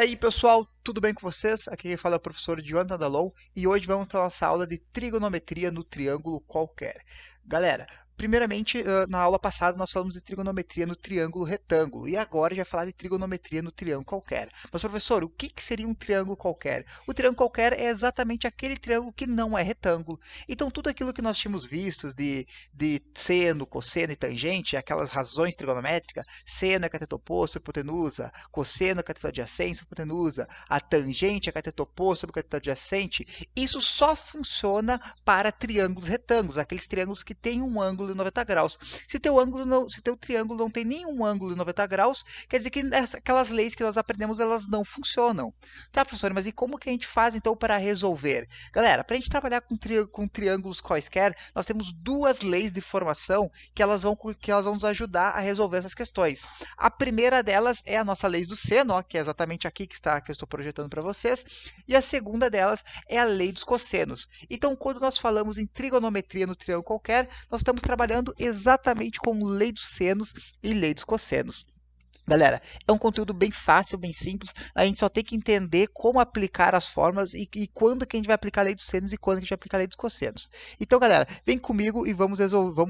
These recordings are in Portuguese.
aí, pessoal, tudo bem com vocês? Aqui quem fala é o professor Jonathan Dalon e hoje vamos para a nossa aula de trigonometria no triângulo qualquer. Galera, primeiramente, na aula passada nós falamos de trigonometria no triângulo retângulo e agora já falar de trigonometria no triângulo qualquer. Mas, professor, o que seria um triângulo qualquer? O triângulo qualquer é exatamente aquele triângulo que não é retângulo. Então, tudo aquilo que nós tínhamos vistos de seno, cosseno e tangente, aquelas razões trigonométricas, seno é cateto oposto, hipotenusa, cosseno é cateto adjacente, hipotenusa, a tangente é cateto oposto sobre cateto adjacente, isso só funciona para triângulos retângulos, aqueles triângulos que têm um ângulo de 90 graus. Se teu triângulo não tem nenhum ângulo de 90 graus, quer dizer que aquelas leis que nós aprendemos, elas não funcionam. Tá, professor, mas e como que a gente faz então para resolver? Galera, para a gente trabalhar com triângulos quaisquer, nós temos duas leis de formação que elas vão nos ajudar a resolver essas questões. A primeira delas é a nossa lei do seno, ó, que é exatamente aqui que eu estou projetando para vocês, e a segunda delas é a lei dos cossenos. Então, quando nós falamos em trigonometria no triângulo qualquer, nós estamos trabalhando exatamente com lei dos senos e lei dos cossenos. Galera, é um conteúdo bem fácil, bem simples, a gente só tem que entender como aplicar as fórmulas e quando que a gente vai aplicar a lei dos senos e quando que a gente vai aplicar a lei dos cossenos. Então, galera, vem comigo e vamos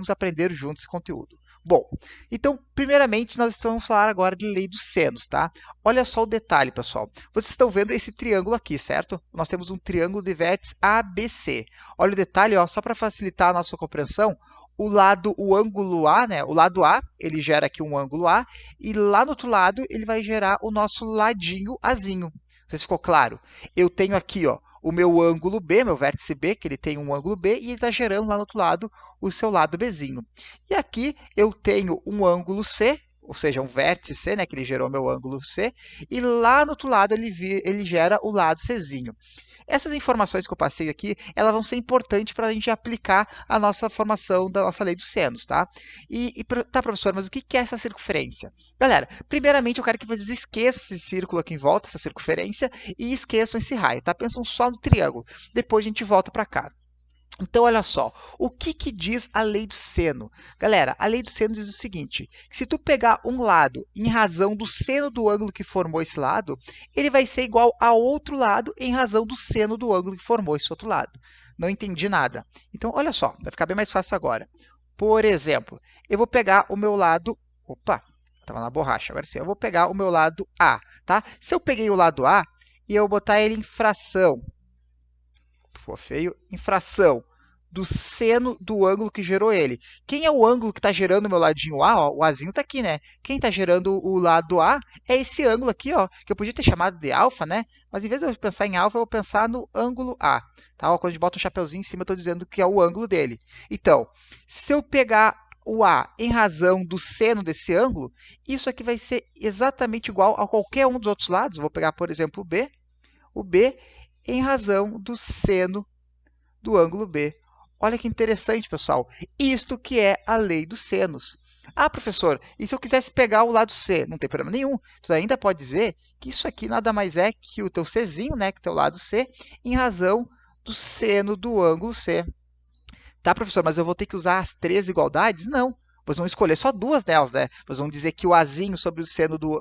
aprender juntos esse conteúdo. Bom, então, primeiramente, nós vamos falar agora de lei dos senos, tá? Olha só o detalhe, pessoal. Vocês estão vendo esse triângulo aqui, certo? Nós temos um triângulo de vértices ABC. Olha o detalhe, ó, só para facilitar a nossa compreensão, o ângulo A, né? O lado A, ele gera aqui um ângulo A, e lá no outro lado ele vai gerar o nosso ladinho Azinho. Não sei se ficou claro. Eu tenho aqui, ó, o meu ângulo B, meu vértice B, que ele tem um ângulo B, e ele está gerando lá no outro lado o seu lado Bzinho. E aqui eu tenho um ângulo C, ou seja, um vértice C, né, que ele gerou meu ângulo C, e lá no outro lado ele gera o lado Czinho. Essas informações que eu passei aqui, elas vão ser importantes para a gente aplicar a nossa formação da nossa lei dos senos, tá? Tá, professor, mas o que é essa circunferência? Galera, primeiramente eu quero que vocês esqueçam esse círculo aqui em volta, essa circunferência, e esqueçam esse raio, tá? Pensam só no triângulo. Depois a gente volta para cá. Então, olha só, o que diz a lei do seno? Galera, a lei do seno diz o seguinte, que se tu pegar um lado em razão do seno do ângulo que formou esse lado, ele vai ser igual a outro lado em razão do seno do ângulo que formou esse outro lado. Não entendi nada. Então, olha só, vai ficar bem mais fácil agora. Por exemplo, eu vou pegar o meu lado... Opa, estava na borracha, agora sim. Eu vou pegar o meu lado A, tá? Se eu peguei o lado A e eu botar ele em fração, ficou feio, em fração do seno do ângulo que gerou ele. Quem é o ângulo que está gerando o meu ladinho A? Ó, o Azinho está aqui, né? Quem está gerando o lado A é esse ângulo aqui, ó, que eu podia ter chamado de alfa, né? Mas em vez de eu pensar em alfa, eu vou pensar no ângulo A. Tá? Ó, quando a gente bota um chapeuzinho em cima, eu estou dizendo que é o ângulo dele. Então, se eu pegar o A em razão do seno desse ângulo, isso aqui vai ser exatamente igual a qualquer um dos outros lados. Vou pegar, por exemplo, o B em razão do seno do ângulo B. Olha que interessante, pessoal. Isto que é a lei dos senos. Ah, professor, e se eu quisesse pegar o lado C? Não tem problema nenhum. Tu ainda pode dizer que isso aqui nada mais é que o teu Czinho, né, que é o teu lado C, em razão do seno do ângulo C. Tá, professor, mas eu vou ter que usar as três igualdades? Não. Vocês vão escolher só duas delas, né? Vocês vão dizer que o Azinho sobre o seno do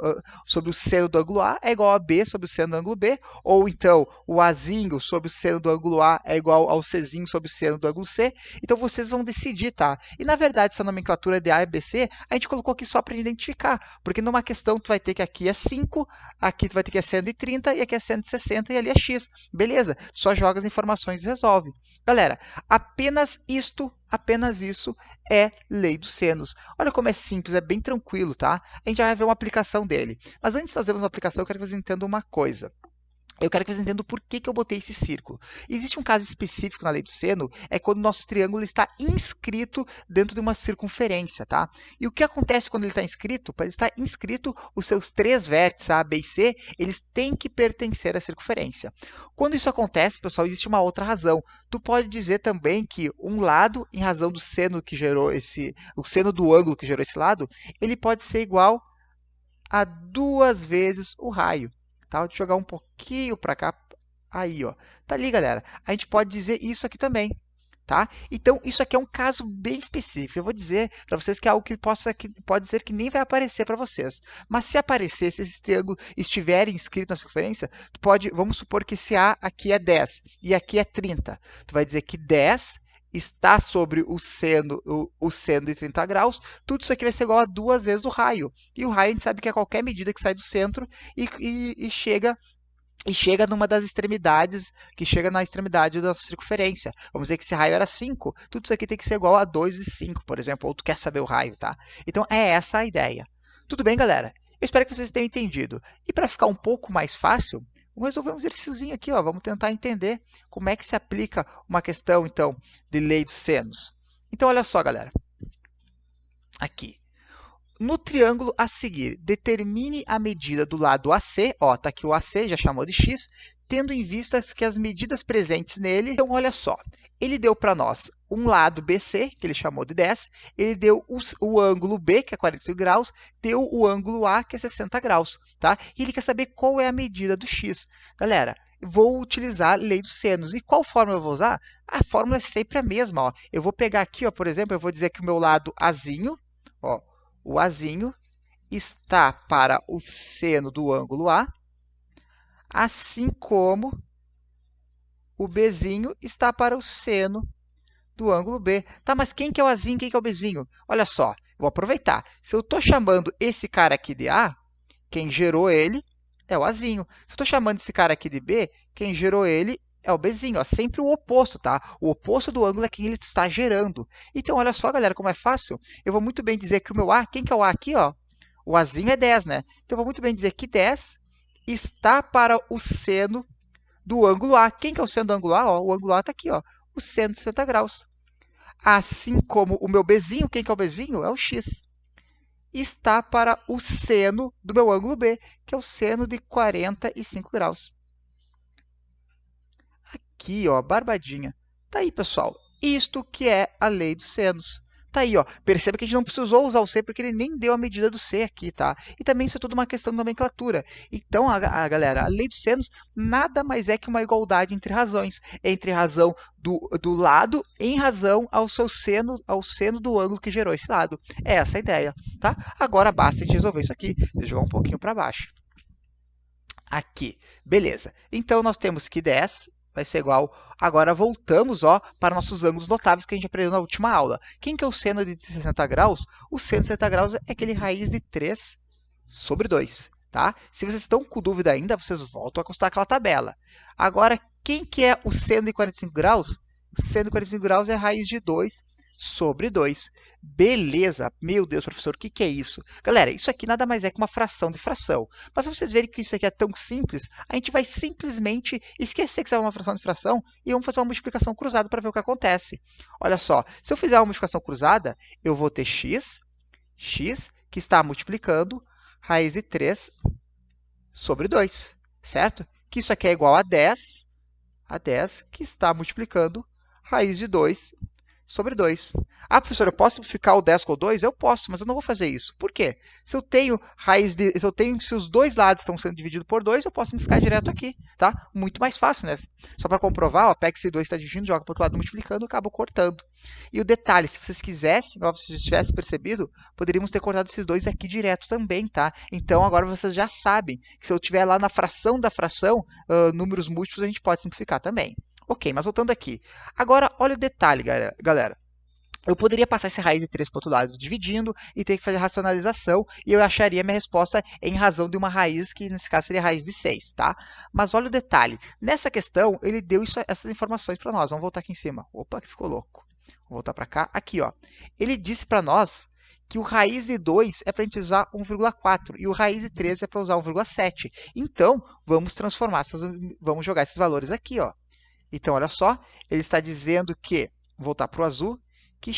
ângulo A é igual a B sobre o seno do ângulo B, ou então o Azinho sobre o seno do ângulo A é igual ao Czinho sobre o seno do ângulo C. Então vocês vão decidir, tá? E na verdade, essa nomenclatura de A e BC, a gente colocou aqui só para identificar, porque numa questão tu vai ter que aqui é 5, aqui tu vai ter que é 130 e aqui é 160 e ali é X. Beleza? Só joga as informações e resolve. Galera, apenas isso é lei dos senos. Olha como é simples, é bem tranquilo, tá? A gente já vai ver uma aplicação dele. Mas antes de nós vermos uma aplicação, eu quero que vocês entendam uma coisa. Eu quero que vocês entendam por que eu botei esse círculo. Existe um caso específico na lei do seno, é quando o nosso triângulo está inscrito dentro de uma circunferência, tá? E o que acontece quando ele está inscrito? Para ele estar inscrito, os seus três vértices, A, B e C, eles têm que pertencer à circunferência. Quando isso acontece, pessoal, existe uma outra razão. Tu pode dizer também que um lado, em razão do seno que gerou o seno do ângulo que gerou esse lado, ele pode ser igual a duas vezes o raio. Tá? Vou jogar um pouquinho para cá. Aí, ó. Tá ali, galera. A gente pode dizer isso aqui também. Tá? Então, isso aqui é um caso bem específico. Eu vou dizer para vocês que é algo que pode ser que nem vai aparecer para vocês. Mas se aparecer, se esse triângulo estiver inscrito na circunferência, vamos supor que esse A aqui é 10 e aqui é 30. Tu vai dizer que 10 está sobre o seno de 30 graus. Tudo isso aqui vai ser igual a 2 vezes o raio. E o raio a gente sabe que é qualquer medida que sai do centro e chega numa das extremidades, que chega na extremidade da circunferência. Vamos dizer que esse raio era 5, tudo isso aqui tem que ser igual a 2 e 5, por exemplo, ou tu quer saber o raio, tá? Então, é essa a ideia. Tudo bem, galera? Eu espero que vocês tenham entendido. E para ficar um pouco mais fácil, vamos resolver um exercíciozinho aqui, ó. Vamos tentar entender como é que se aplica uma questão, então, de lei dos senos. Então, olha só, galera. Aqui. No triângulo a seguir, determine a medida do lado AC, ó, tá aqui o AC, já chamou de x, tendo em vista que as medidas presentes nele, então olha só, ele deu para nós um lado BC, que ele chamou de 10, ele deu o ângulo B, que é 45 graus, deu o ângulo A, que é 60 graus, tá? E ele quer saber qual é a medida do x. Galera, vou utilizar a lei dos senos. E qual fórmula eu vou usar? A fórmula é sempre a mesma, ó. Eu vou pegar aqui, ó, por exemplo, eu vou dizer que o meu lado Azinho, ó, o Azinho está para o seno do ângulo A, assim como o Bzinho está para o seno do ângulo B. Tá, mas quem que é o Azinho, quem que é o Bzinho? Olha só, vou aproveitar. Se eu estou chamando esse cara aqui de A, quem gerou ele é o Azinho. Se eu estou chamando esse cara aqui de B, quem gerou ele é o Bzinho, ó, sempre o oposto, tá? O oposto do ângulo é quem ele está gerando. Então, olha só, galera, como é fácil. Eu vou muito bem dizer que o meu A, quem que é o A aqui, ó? O Azinho é 10, né? Então, eu vou muito bem dizer que 10 está para o seno do ângulo A. Quem que é o seno do ângulo A? Ó, o ângulo A está aqui, ó, o seno de 60 graus. Assim como o meu Bzinho, quem que é o Bzinho? É o x. Está para o seno do meu ângulo B, que é o seno de 45 graus. Aqui, ó, barbadinha. Tá aí, pessoal. Isto que é a lei dos senos. Tá aí, ó. Perceba que a gente não precisou usar o C porque ele nem deu a medida do C aqui, tá? E também isso é tudo uma questão de nomenclatura. Então, galera, a lei dos senos nada mais é que uma igualdade entre razões. Entre razão do lado em razão ao seno do ângulo que gerou esse lado. É essa a ideia, tá? Agora basta a gente resolver isso aqui. Deixa eu jogar um pouquinho para baixo. Aqui, beleza. Então, nós temos que 10 vai ser igual. Agora voltamos, ó, para nossos ângulos notáveis que a gente aprendeu na última aula. Quem que é o seno de 60 graus? O seno de 60 graus é aquele raiz de 3 sobre 2. Tá? Se vocês estão com dúvida ainda, vocês voltam a consultar aquela tabela. Agora, quem que é o seno de 45 graus? O seno de 45 graus é raiz de 2 sobre 2. Beleza. Meu Deus, professor, o que que é isso? Galera, isso aqui nada mais é que uma fração de fração. Mas para vocês verem que isso aqui é tão simples, a gente vai simplesmente esquecer que isso é uma fração de fração e vamos fazer uma multiplicação cruzada para ver o que acontece. Olha só, se eu fizer uma multiplicação cruzada, eu vou ter x que está multiplicando raiz de 3 sobre 2, certo? Que isso aqui é igual a 10 que está multiplicando raiz de 2 sobre 2. Ah, professor, eu posso simplificar o 10 com o 2? Eu posso, mas eu não vou fazer isso. Por quê? Se os dois lados estão sendo divididos por 2, eu posso simplificar direto aqui, tá? Muito mais fácil, né? Só para comprovar, ó, pega esse 2 está dividindo, joga para o outro lado multiplicando, acaba cortando. E o detalhe, se vocês quisessem, ó, se vocês tivessem percebido, poderíamos ter cortado esses dois aqui direto também, tá? Então, agora vocês já sabem que se eu tiver lá na fração da fração, números múltiplos, a gente pode simplificar também. Ok, mas voltando aqui. Agora, olha o detalhe, galera. Eu poderia passar essa raiz de 3 para o outro lado dividindo e ter que fazer racionalização e eu acharia minha resposta em razão de uma raiz que, nesse caso, seria a raiz de 6, tá? Mas olha o detalhe. Nessa questão, ele deu essas informações para nós. Vamos voltar aqui em cima. Opa, que ficou louco. Vou voltar para cá. Aqui, ó. Ele disse para nós que o raiz de 2 é para a gente usar 1,4 e o raiz de 3 é para usar 1,7. Então, vamos vamos jogar esses valores aqui, ó. Então, olha só, ele está dizendo que, vou voltar para o azul, que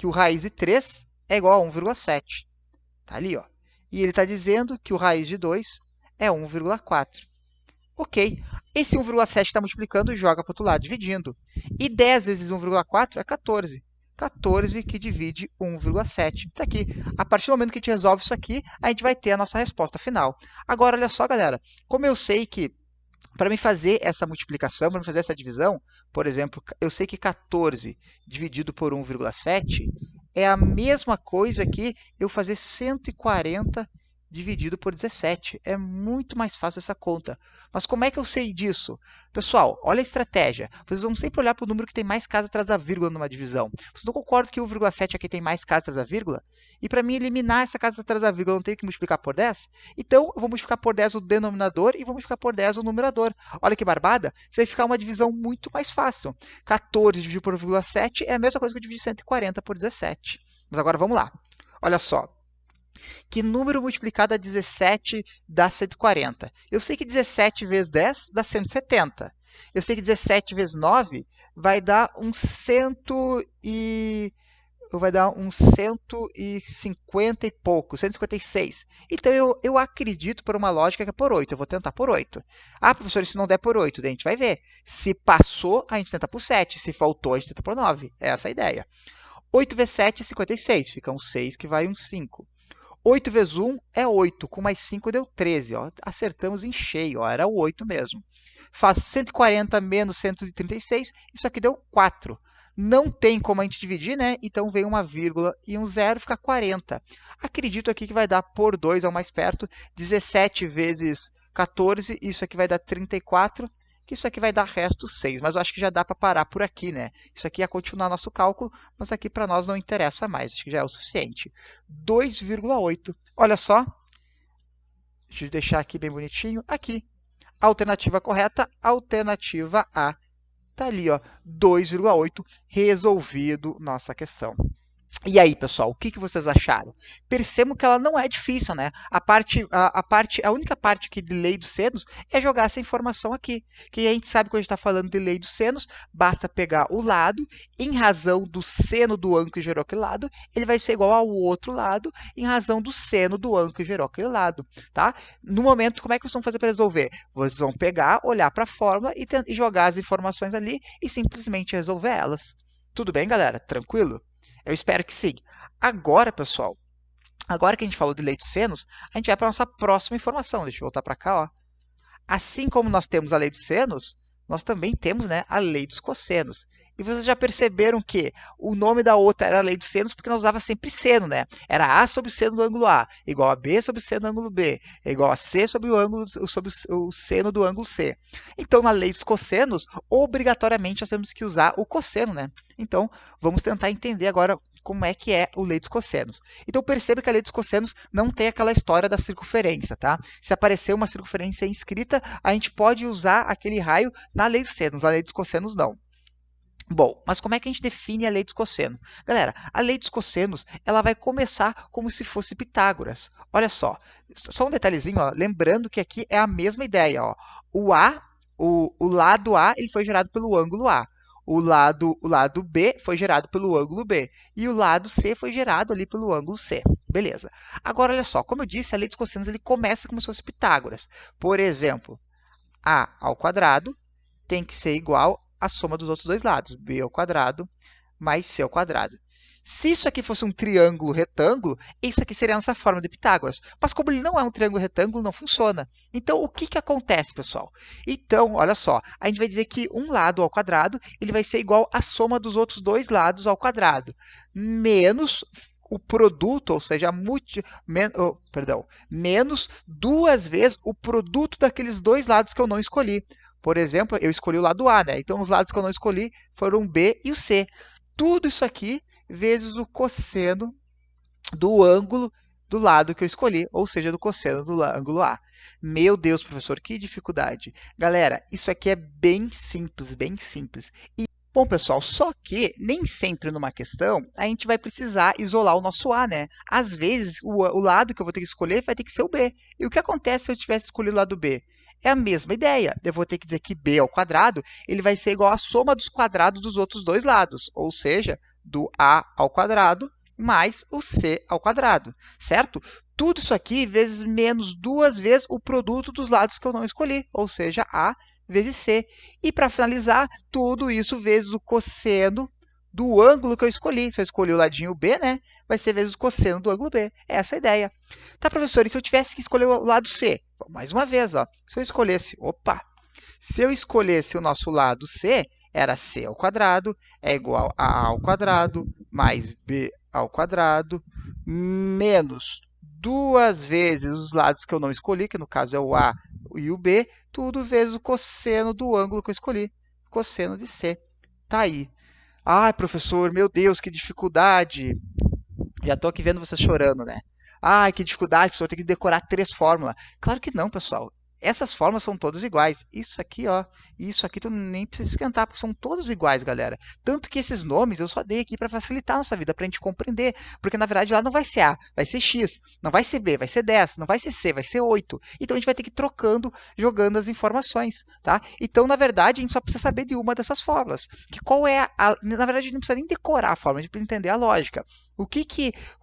o raiz de 3 é igual a 1,7. Está ali, ó. E ele está dizendo que o raiz de 2 é 1,4. Ok, esse 1,7 está multiplicando e joga para o outro lado, dividindo. E 10 vezes 1,4 é 14. 14 que divide 1,7. Está aqui. A partir do momento que a gente resolve isso aqui, a gente vai ter a nossa resposta final. Agora, olha só, galera. Como eu sei que Para me fazer essa multiplicação, para me fazer essa divisão, por exemplo, eu sei que 14 dividido por 1,7 é a mesma coisa que eu fazer 140 dividido por 17. É muito mais fácil essa conta. Mas como é que eu sei disso? Pessoal, olha a estratégia. Vocês vão sempre olhar para o número que tem mais casa atrás da vírgula numa divisão. Vocês não concordam que 1,7 aqui tem mais casa atrás da vírgula? E para mim eliminar essa casa atrás da vírgula, eu não tenho que multiplicar por 10? Então, eu vou multiplicar por 10 o denominador e vou multiplicar por 10 o numerador. Olha que barbada. Vai ficar uma divisão muito mais fácil. 14 dividido por 1,7 é a mesma coisa que eu dividir 140 por 17. Mas agora vamos lá. Olha só. Que número multiplicado a 17 dá 140? Eu sei que 17 vezes 10 dá 170. Eu sei que 17 vezes 9 vai dar uns 150 e pouco, 156. Então, eu acredito por uma lógica que é por 8. Eu vou tentar por 8. Ah, professor, se não der por 8, daí a gente vai ver. Se passou, a gente tenta por 7. Se faltou, a gente tenta por 9. É essa a ideia. 8 vezes 7 é 56. Fica um 6 que vai um 5. 8 vezes 1 é 8, com mais 5 deu 13. Ó. Acertamos em cheio, ó. Era o 8 mesmo. Faz 140 menos 136, isso aqui deu 4. Não tem como a gente dividir, né? Então vem uma vírgula e um zero, fica 40. Acredito aqui que vai dar por 2 ao mais perto, 17 vezes 14, isso aqui vai dar 34, que isso aqui vai dar resto 6. Mas eu acho que já dá para parar por aqui, né? Isso aqui ia continuar nosso cálculo, mas aqui para nós não interessa mais, acho que já é o suficiente. 2,8. Olha só, deixa eu deixar aqui bem bonitinho. Aqui, alternativa correta, alternativa A. Está ali, ó, 2,8, resolvido nossa questão. E aí, pessoal, o que vocês acharam? Percebam que ela não é difícil, né? A única parte aqui de lei dos senos é jogar essa informação aqui. Que a gente sabe que quando a gente está falando de lei dos senos, basta pegar o lado, em razão do seno do ângulo que gerou aquele lado, ele vai ser igual ao outro lado, em razão do seno do ângulo que gerou aquele lado, tá? No momento, como é que vocês vão fazer para resolver? Vocês vão pegar, olhar para a fórmula e jogar as informações ali e simplesmente resolver elas. Tudo bem, galera? Tranquilo? Eu espero que sim. Agora, pessoal, agora que a gente falou de lei dos senos, a gente vai para a nossa próxima informação. Deixa eu voltar para cá. Ó. Assim como nós temos a lei dos senos, nós também temos, né, a lei dos cossenos. E vocês já perceberam que o nome da outra era a lei dos senos porque nós usava sempre seno, né? Era A sobre o seno do ângulo A, igual a B sobre o seno do ângulo B, igual a C sobre o seno do ângulo C. Então, na lei dos cossenos, obrigatoriamente nós temos que usar o cosseno, né? Então, vamos tentar entender agora como é que é o lei dos cossenos. Então, perceba que a lei dos cossenos não tem aquela história da circunferência, tá? Se aparecer uma circunferência inscrita, a gente pode usar aquele raio na lei dos senos, na lei dos cossenos não. Bom, mas como é que a gente define a lei dos cossenos? Galera, a lei dos cossenos, ela vai começar como se fosse Pitágoras. Olha só um detalhezinho, ó, lembrando que aqui é a mesma ideia, ó. O lado A, ele foi gerado pelo ângulo A. O lado B foi gerado pelo ângulo B. E o lado C foi gerado ali pelo ângulo C. Beleza. Agora, olha só, como eu disse, a lei dos cossenos ele começa como se fosse Pitágoras. Por exemplo, A ao quadrado tem que ser igual a soma dos outros dois lados, b ao quadrado mais c ao quadrado. Se isso aqui fosse um triângulo retângulo, isso aqui seria a nossa forma de Pitágoras. Mas como ele não é um triângulo retângulo, não funciona. Então, o que acontece, pessoal? Então, olha só, a gente vai dizer que um lado ao quadrado ele vai ser igual à soma dos outros dois lados ao quadrado, menos o produto, ou seja, menos duas vezes o produto daqueles dois lados que eu não escolhi. Por exemplo, eu escolhi o lado A, né? Então, os lados que eu não escolhi foram o B e o C. Tudo isso aqui vezes o cosseno do ângulo do lado que eu escolhi, ou seja, do cosseno do ângulo A. Meu Deus, professor, que dificuldade. Galera, isso aqui é bem simples, bem simples. Bom, pessoal, só que nem sempre numa questão a gente vai precisar isolar o nosso A, né? Às vezes, o lado que eu vou ter que escolher vai ter que ser o B. E o que acontece se eu tivesse escolhido o lado B? É a mesma ideia. Eu vou ter que dizer que b ao quadrado ele vai ser igual à soma dos quadrados dos outros dois lados, ou seja, do a ao quadrado mais o c ao quadrado, certo? Tudo isso aqui vezes menos duas vezes o produto dos lados que eu não escolhi, ou seja, a vezes c. E para finalizar, tudo isso vezes o cosseno do ângulo que eu escolhi. Se eu escolhi o ladinho B, né, vai ser vezes o cosseno do ângulo B. É essa a ideia. Tá, professor, e se eu tivesse que escolher o lado C? Bom, mais uma vez, ó, se eu escolhesse, opa, Se eu escolhesse o nosso lado C, era C ao quadrado é igual a A ao quadrado mais B ao quadrado menos duas vezes os lados que eu não escolhi, que no caso é o A e o B, tudo vezes o cosseno do ângulo que eu escolhi, cosseno de C. Tá aí. Ai, professor, meu Deus, que dificuldade! Já estou aqui vendo vocês chorando, né? Ai, que dificuldade, professor, tem que decorar 3 fórmulas. Claro que não, pessoal. Essas fórmulas são todas iguais. Isso aqui, ó, isso aqui tu nem precisa esquentar, porque são todos iguais, galera. Tanto que esses nomes eu só dei aqui para facilitar a nossa vida, para a gente compreender. Porque, na verdade, lá não vai ser A, vai ser X. Não vai ser B, vai ser 10. Não vai ser C, vai ser 8. Então, a gente vai ter que ir trocando, jogando as informações, tá? Então, na verdade, a gente só precisa saber de uma dessas fórmulas. Que qual é na verdade, a gente não precisa nem decorar a fórmula, a gente precisa entender a lógica.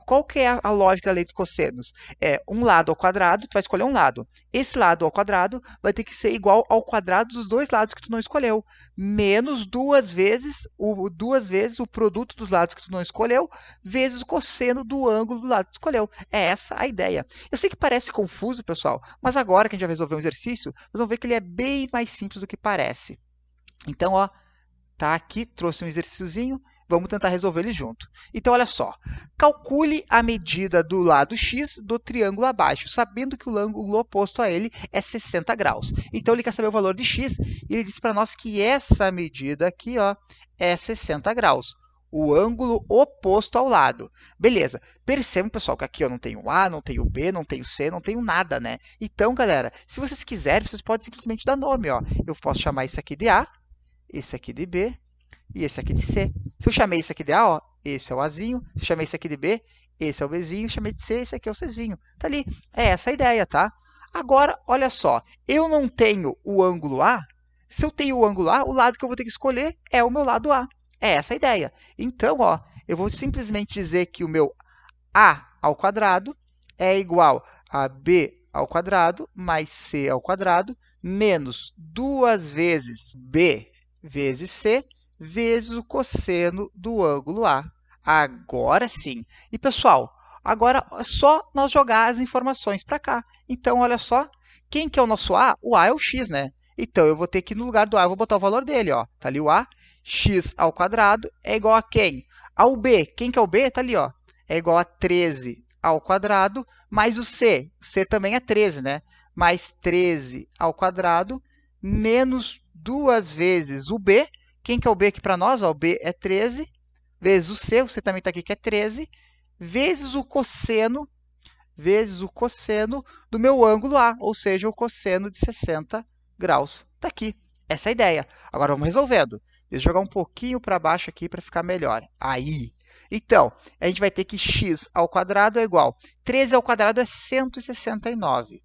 Qual que é a lógica da lei dos cossenos? É um lado ao quadrado, tu vai escolher um lado. Esse lado ao quadrado vai ter que ser igual ao quadrado dos dois lados que tu não escolheu, menos duas vezes o produto dos lados que tu não escolheu, vezes o cosseno do ângulo do lado que tu escolheu. É essa a ideia. Eu sei que parece confuso, pessoal, mas agora que a gente vai resolver um exercício, nós vamos ver que ele é bem mais simples do que parece. Então, ó, tá aqui, trouxe um exercíciozinho. Vamos tentar resolver ele junto. Então, olha só. Calcule a medida do lado x do triângulo abaixo, sabendo que o ângulo oposto a ele é 60 graus. Então, ele quer saber o valor de x e ele disse para nós que essa medida aqui, ó, é 60 graus. O ângulo oposto ao lado. Beleza. Percebam, pessoal, que aqui eu não tenho A, não tenho B, não tenho C, não tenho nada, né? Então, galera, se vocês quiserem, vocês podem simplesmente dar nome, ó. Eu posso chamar isso aqui de A, esse aqui de B e esse aqui de C. Se eu chamei esse aqui de A, ó, esse é o Azinho. Se eu chamei esse aqui de B, esse é o Bzinho. Se eu chamei de C, esse aqui é o Czinho. Tá ali. É essa a ideia, tá? Agora, olha só. Eu não tenho o ângulo A. Se eu tenho o ângulo A, o lado que eu vou ter que escolher é o meu lado A. É essa a ideia. Então, ó, eu vou simplesmente dizer que o meu A ao quadrado é igual a B ao quadrado mais C ao quadrado menos duas vezes B vezes C vezes o cosseno do ângulo A. Agora sim. E, pessoal, agora é só nós jogar as informações para cá. Então, olha só, quem que é o nosso A? O A é o x, né? Então, eu vou ter que, no lugar do A, eu vou botar o valor dele, ó. Tá ali o A, x ao quadrado é igual a quem? Ao B. Quem que é o B? Tá ali, ó. É igual a 13 ao quadrado, mais o C. O C também é 13, né? Mais 13 ao quadrado, menos duas vezes o B. Quem que é o B aqui para nós? Ó, o B é 13, vezes o C também está aqui que é 13, vezes o cosseno do meu ângulo A, ou seja, o cosseno de 60 graus. Está aqui. Essa é a ideia. Agora vamos resolvendo. Deixa eu jogar um pouquinho para baixo aqui para ficar melhor. Aí. Então, a gente vai ter que x ao quadrado é igual. 13 ao quadrado é 169.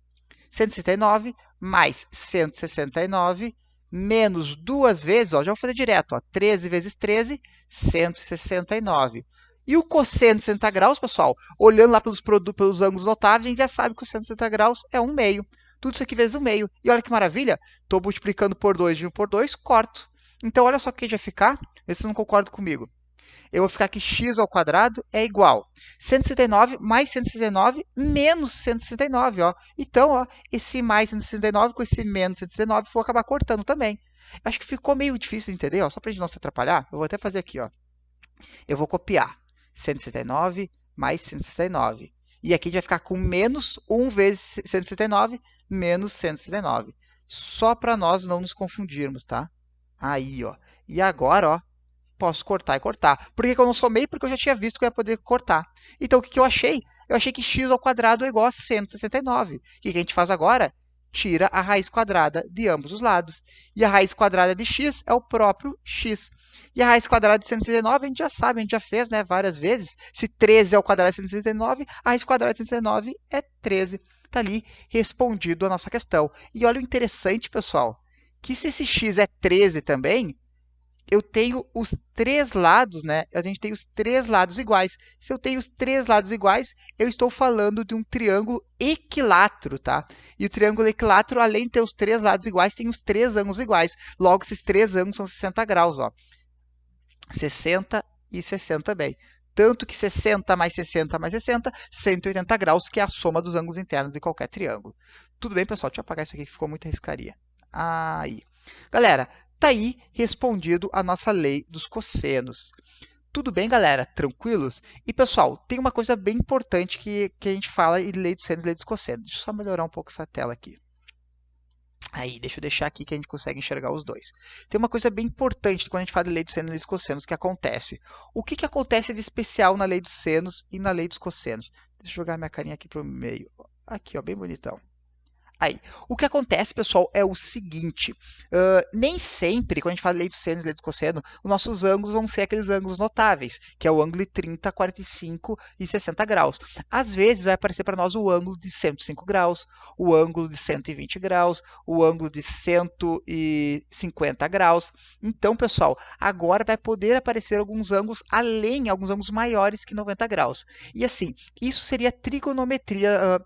169 mais 169 menos duas vezes, ó, já vou fazer direto, ó, 13 vezes 13, 169. E o cosseno de 60 graus, pessoal, olhando lá pelos ângulos notáveis, a gente já sabe que o cosseno de 60 graus é 1 meio. Tudo isso aqui vezes 1 meio. E olha que maravilha, estou multiplicando por 2, dividindo por 2, corto. Então, olha só o que vai ficar, vê se vocês não concordam comigo. Eu vou ficar que x ao quadrado é igual 169 mais 169 menos 169, ó. Então, ó, esse mais 169 com esse menos 169 vou acabar cortando também. Acho que ficou meio difícil de entender, ó. Só para a gente não se atrapalhar, eu vou até fazer aqui, ó. Eu vou copiar 169 mais 169. E aqui a gente vai ficar com menos 1 vezes 169 menos 169. Só para nós não nos confundirmos, tá? Aí, ó. E agora, ó, posso cortar e cortar. Por que eu não somei? Porque eu já tinha visto que eu ia poder cortar. Então, o que eu achei? Eu achei que x ao quadrado é igual a 169. O que a gente faz agora? Tira a raiz quadrada de ambos os lados. E a raiz quadrada de x é o próprio x. E a raiz quadrada de 169, a gente já sabe, a gente já fez, né, várias vezes. Se 13 ao quadrado é 169, a raiz quadrada de 169 é 13. Está ali respondido a nossa questão. E olha o interessante, pessoal, que se esse x é 13 também, eu tenho os três lados, né? A gente tem os três lados iguais. Se eu tenho os três lados iguais, eu estou falando de um triângulo equilátero, tá? E o triângulo equilátero, além de ter os três lados iguais, tem os três ângulos iguais. Logo, esses três ângulos são 60 graus, ó. 60 e 60 também. Tanto que 60 mais 60 mais 60, 180 graus, que é a soma dos ângulos internos de qualquer triângulo. Tudo bem, pessoal? Deixa eu apagar isso aqui que ficou muita riscaria. Aí. Galera, tá aí respondido a nossa lei dos cossenos. Tudo bem, galera? Tranquilos? E, pessoal, tem uma coisa bem importante que a gente fala em lei dos senos e lei dos cossenos. Deixa eu só melhorar um pouco essa tela aqui. Aí, deixa eu deixar aqui que a gente consegue enxergar os dois. Tem uma coisa bem importante quando a gente fala de lei dos senos e lei dos cossenos que acontece. O que acontece de especial na lei dos senos e na lei dos cossenos? Deixa eu jogar minha carinha aqui para o meio. Aqui, ó, bem bonitão. Aí, o que acontece, pessoal, é o seguinte: nem sempre, quando a gente fala de lei dos senos e lei dos cossenos, os nossos ângulos vão ser aqueles ângulos notáveis, que é o ângulo de 30, 45 e 60 graus. Às vezes vai aparecer para nós o ângulo de 105 graus, o ângulo de 120 graus, o ângulo de 150 graus. Então, pessoal, agora vai poder aparecer alguns ângulos além, alguns ângulos maiores que 90 graus. E assim, isso seria trigonometria.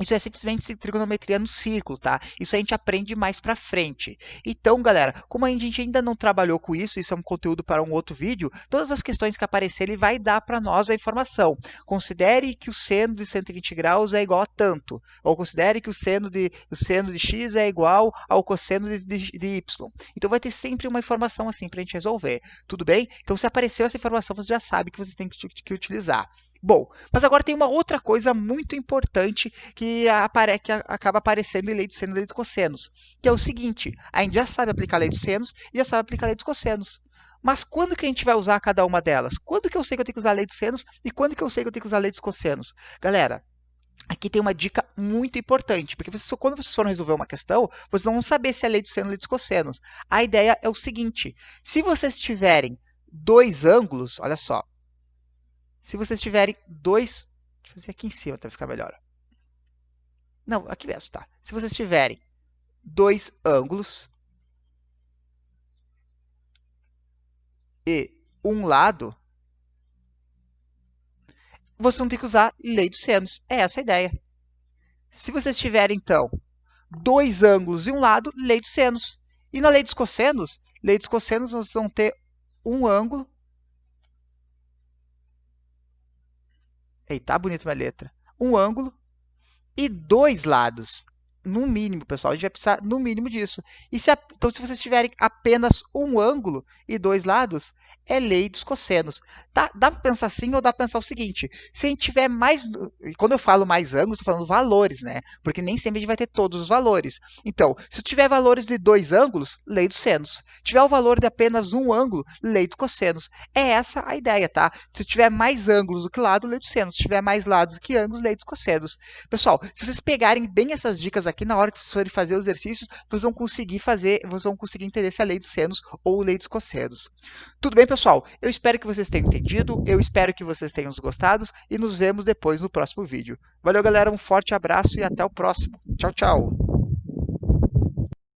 Isso é simplesmente trigonometria no círculo, tá? Isso a gente aprende mais pra frente. Então, galera, como a gente ainda não trabalhou com isso, isso é um conteúdo para um outro vídeo, todas as questões que aparecerem, ele vai dar para nós a informação. Considere que o seno de 120 graus é igual a tanto. Ou considere que o seno de x é igual ao cosseno de y. Então, vai ter sempre uma informação assim para a gente resolver. Tudo bem? Então, se apareceu essa informação, você já sabe que vocês têm que utilizar. Bom, mas agora tem uma outra coisa muito importante que acaba aparecendo em lei dos senos e lei dos cossenos, que é o seguinte: a gente já sabe aplicar a lei dos senos e já sabe aplicar a lei dos cossenos. Mas quando que a gente vai usar cada uma delas? Quando que eu sei que eu tenho que usar a lei dos senos e quando que eu sei que eu tenho que usar a lei dos cossenos? Galera, aqui tem uma dica muito importante, porque quando vocês forem resolver uma questão, vocês não vão saber se é lei dos senos ou lei dos cossenos. A ideia é o seguinte: se vocês tiverem dois ângulos, olha só, se vocês tiverem dois. Deixa eu fazer aqui em cima para ficar melhor. Não, aqui mesmo, tá? Se vocês tiverem dois ângulos e um lado, vocês vão ter que usar lei dos senos. É essa a ideia. Se vocês tiverem, então, dois ângulos e um lado, lei dos senos. E na lei dos cossenos, vocês vão ter um ângulo. Eita, tá bonito minha letra. Um ângulo e dois lados. No mínimo, pessoal, a gente vai precisar no mínimo disso. Então, se vocês tiverem apenas um ângulo e dois lados, é lei dos cossenos. Dá para pensar assim ou dá para pensar o seguinte: se a gente tiver mais. Quando eu falo mais ângulos, estou falando valores, né? Porque nem sempre a gente vai ter todos os valores. Então, se eu tiver valores de dois ângulos, lei dos senos. Se tiver o valor de apenas um ângulo, lei dos cossenos. É essa a ideia, tá? Se tiver mais ângulos do que lado, lei dos senos. Se tiver mais lados do que ângulos, lei dos cossenos. Pessoal, se vocês pegarem bem essas dicas aqui na hora que vocês forem fazer os exercícios, vocês vão conseguir entender se é a lei dos senos ou a lei dos cossenos. Tudo bem, pessoal? Eu espero que vocês tenham entendido, eu espero que vocês tenham gostado e nos vemos depois no próximo vídeo. Valeu, galera, um forte abraço e até o próximo. Tchau, tchau!